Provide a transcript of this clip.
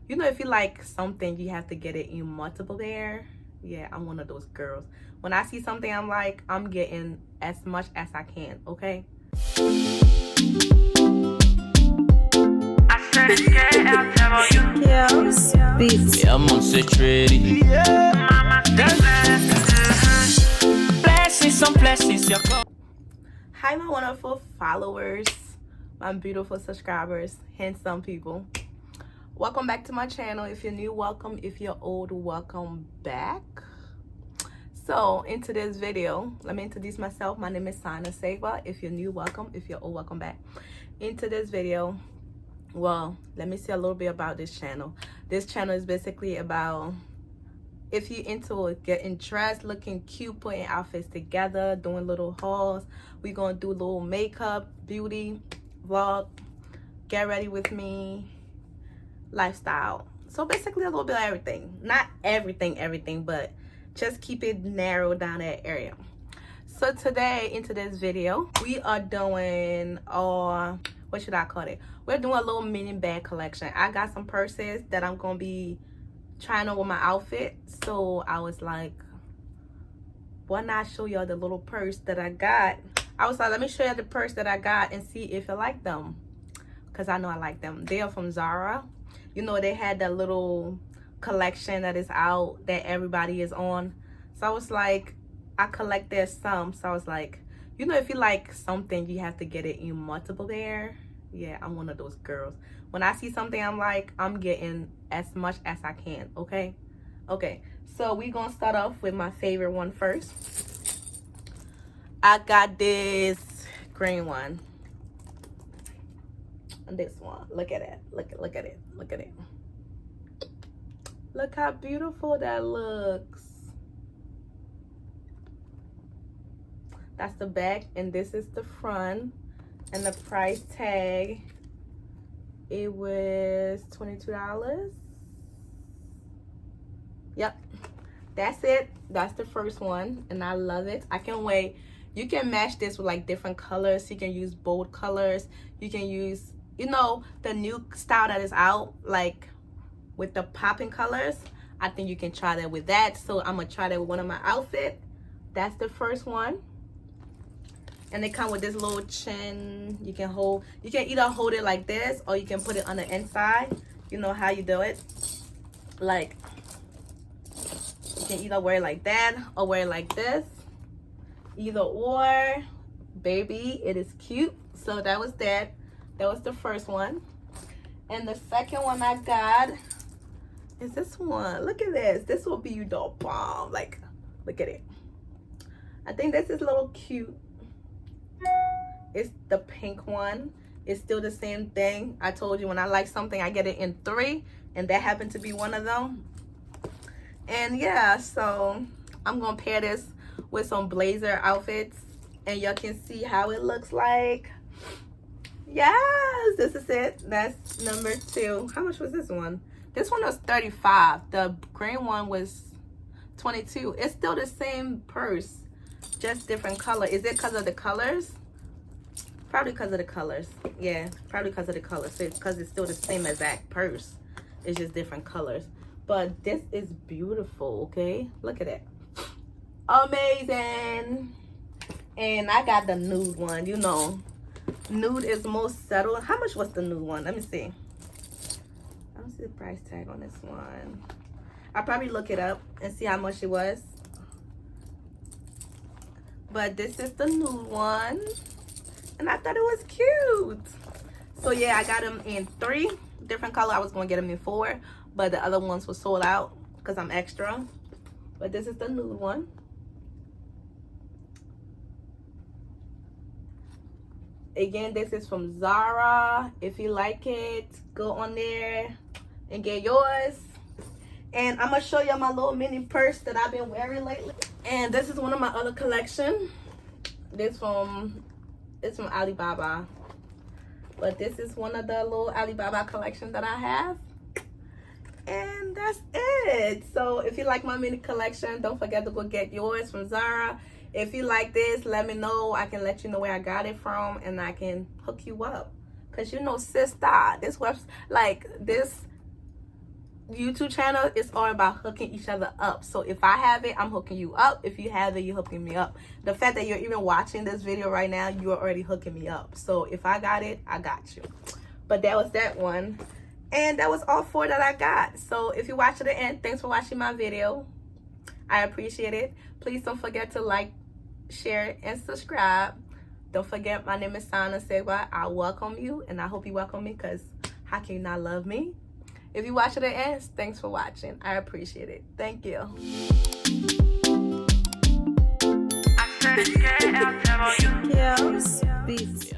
You know, if you like something, you have to get it in multiple there. Yeah, I'm one of those girls. When I see something I'm like, I'm getting as much as I can, okay? Beats. Yeah, I'm on set ready. Yeah. Blessings on blessings, you're coming. Hi, my wonderful followers, my beautiful subscribers, handsome people. Welcome back to my channel. If you're new, welcome. If you're old, welcome back. So in today's video, let me introduce myself. My name is Saygbah. If you're new, welcome. If you're old, welcome back. In today's video, well, let me say a little bit about this channel. This channel is basically about if you're into getting dressed, looking cute, putting outfits together, doing little hauls. We're gonna do a little makeup, beauty, vlog, get ready with me, lifestyle. So basically a little bit of everything. Not everything, but just keep it narrowed down that area. So today, in today's video, we are doing what should I call it? We're doing a little mini bag collection. I got some purses that I'm gonna be trying on with my outfit. So I was like, why not show y'all the little purse that I got? I was like, let me show you the purse that I got and see if you like them, because I know I like them. They are from Zara. You know, they had that little collection that is out that everybody is on. So I was like, I collected some. So I was like, you know, if you like something, you have to get it in multiple there. Yeah, I'm one of those girls. When I see something I'm like, I'm getting as much as I can, okay? Okay, so we're gonna start off with my favorite one first. I got this green one. And this one, look at it, look at it, look at it. Look how beautiful that looks. That's the back, and this is the front. And the price tag, it was $22. Yep, that's it. That's the first one, and I love it. I can't wait. You can match this with like different colors. You can use bold colors. You can use, you know, the new style that is out, like with the popping colors. I think you can try that with that. So I'm gonna try that with one of my outfits. That's the first one. And they come with this little chin. You can either hold it like this, or you can put it on the inside. You know how you do it. Like, you can either wear it like that or wear it like this. Either or, baby, it is cute. So that was that. That was the first one. And the second one I got is this one. Look at this. This will be the bomb. Like, look at it. I think this is a little cute. It's the pink one. It's still the same thing. I told you when I like something, I get it in 3, and that happened to be one of them. And yeah, so I'm gonna pair this with some blazer outfits, and y'all can see how it looks like. Yes, this is it. That's number 2. How much was this one? This one was 35. The green one was 22. It's still the same purse, just different color. Is it because of the colors? Probably because of the colors. Yeah, probably because of the colors. Because it's still the same exact purse. It's just different colors. But this is beautiful, okay? Look at it. Amazing. And I got the nude one. You know, nude is most settled. How much was the nude one? Let me see. I don't see the price tag on this one. I'll probably look it up and see how much it was. But this is the nude one. And I thought it was cute. So yeah, I got them in 3 different colors. I was going to get them in 4, but the other ones were sold out because I'm extra. But this is the nude one. Again, this is from Zara. If you like it, go on there and get yours. And I'm going to show you my little mini purse that I've been wearing lately. And this is one of my other collection. It's from Alibaba. But this is one of the little Alibaba collection that I have. And that's it. So if you like my mini collection, don't forget to go get yours from Zara. If you like this, let me know. I can let you know where I got it from, and I can hook you up. Because you know, sister, this website, like this YouTube channel, it's all about hooking each other up. So if I have it, I'm hooking you up. If you have it, you're hooking me up. The fact that you're even watching this video right now, you are already hooking me up. So if I got it, I got you. But that was that one. And that was all 4 that I got. So if you watch to the end, thanks for watching my video. I appreciate it. Please don't forget to like, share, and subscribe. Don't forget, my name is Saygbah. I welcome you, and I hope you welcome me, because how can you not love me? If you watch to the end, thanks for watching. I appreciate it. Thank you. Yeah, beats.